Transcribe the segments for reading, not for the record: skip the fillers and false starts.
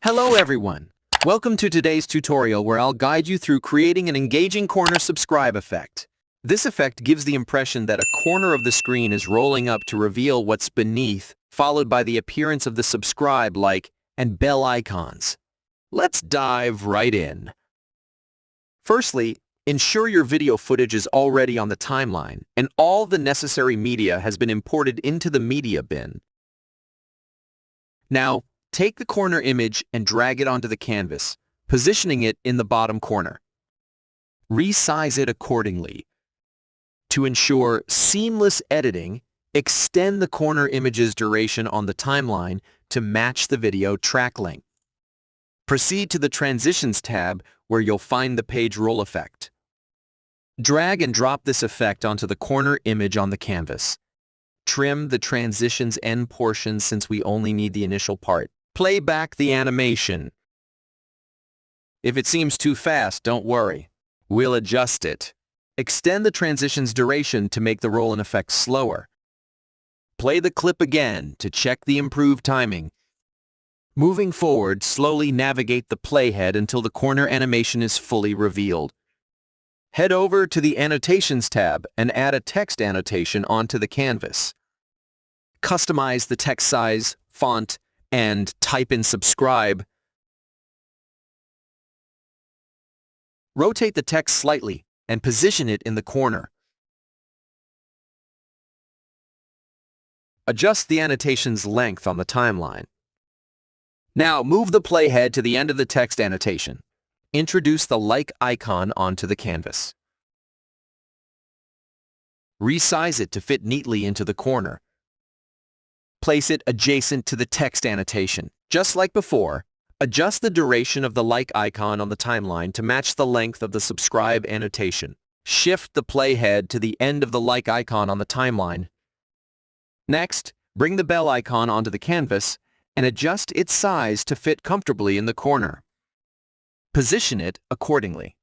Hello everyone! Welcome to today's tutorial where I'll guide you through creating an engaging corner subscribe effect. This effect gives the impression that a corner of the screen is rolling up to reveal what's beneath, followed by the appearance of the subscribe like and bell icons. Let's dive right in. Firstly, ensure your video footage is already on the timeline and all the necessary media has been imported into the media bin. Now, take the corner image and drag it onto the canvas, positioning it in the bottom corner. Resize it accordingly. To ensure seamless editing, extend the corner image's duration on the timeline to match the video track length. Proceed to the Transitions tab where you'll find the page roll effect. Drag and drop this effect onto the corner image on the canvas. Trim the transitions end portion since we only need the initial part. Play back the animation. If it seems too fast, don't worry. We'll adjust it. Extend the transition's duration to make the roll-in effect slower. Play the clip again to check the improved timing. Moving forward, slowly navigate the playhead until the corner animation is fully revealed. Head over to the Annotations tab and add a text annotation onto the canvas. Customize the text size, font, and type in subscribe. Rotate the text slightly and position it in the corner. Adjust the annotation's length on the timeline. Now move the playhead to the end of the text annotation. Introduce the like icon onto the canvas. Resize it to fit neatly into the corner. Place it adjacent to the text annotation. Just like before, adjust the duration of the like icon on the timeline to match the length of the subscribe annotation. Shift the playhead to the end of the like icon on the timeline. Next, bring the bell icon onto the canvas and adjust its size to fit comfortably in the corner. Position it accordingly.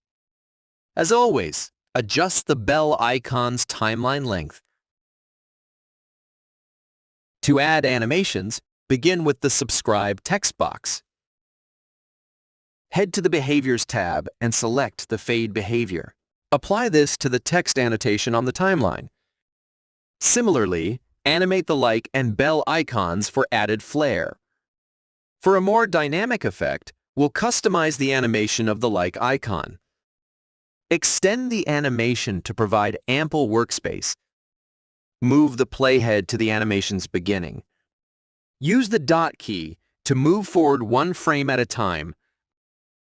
As always, adjust the bell icon's timeline length. To add animations, begin with the Subscribe text box. Head to the Behaviors tab and select the Fade behavior. Apply this to the text annotation on the timeline. Similarly, animate the like and bell icons for added flair. For a more dynamic effect, we'll customize the animation of the like icon. Extend the animation to provide ample workspace. Move the playhead to the animation's beginning. Use the dot key to move forward one frame at a time.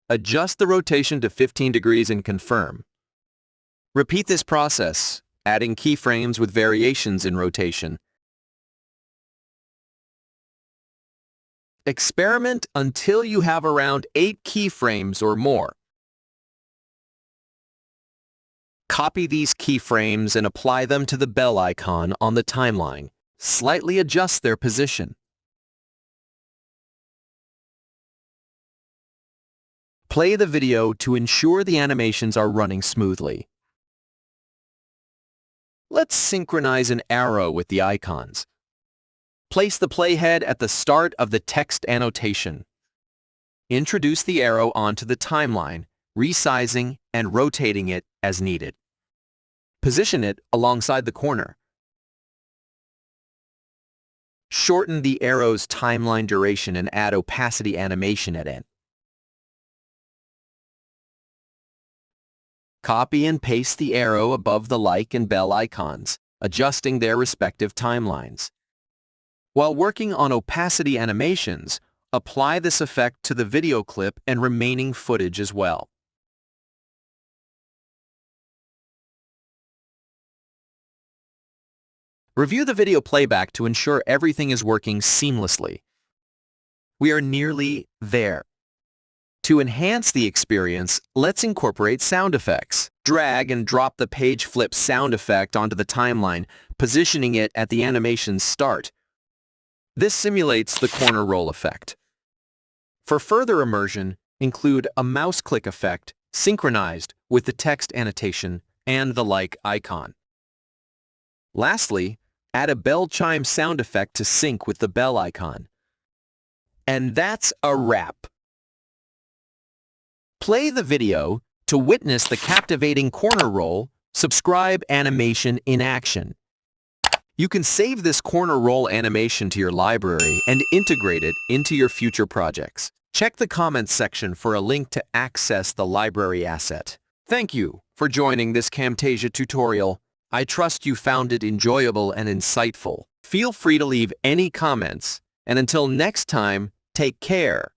Adjust the rotation to 15 degrees and confirm. Repeat this process, adding keyframes with variations in rotation. Experiment until you have around 8 keyframes or more. Copy these keyframes and apply them to the bell icon on the timeline. Slightly adjust their position. Play the video to ensure the animations are running smoothly. Let's synchronize an arrow with the icons. Place the playhead at the start of the text annotation. Introduce the arrow onto the timeline, resizing and rotating it as needed. Position it alongside the corner. Shorten the arrow's timeline duration and add opacity animation at end. Copy and paste the arrow above the like and bell icons, adjusting their respective timelines. While working on opacity animations, apply this effect to the video clip and remaining footage as well. Review the video playback to ensure everything is working seamlessly. We are nearly there. To enhance the experience, let's incorporate sound effects. Drag and drop the page flip sound effect onto the timeline, positioning it at the animation's start. This simulates the corner roll effect. For further immersion, include a mouse click effect synchronized with the text annotation and the like icon. Lastly, add a bell chime sound effect to sync with the bell icon. And that's a wrap. play the video to witness the captivating corner roll. Subscribe animation in action. You can save this corner roll animation to your library and integrate it into your future projects. Check the comments section for a link to access the library asset. Thank you for joining this Camtasia tutorial. I trust you found it enjoyable and insightful. Feel free to leave any comments, and until next time, take care.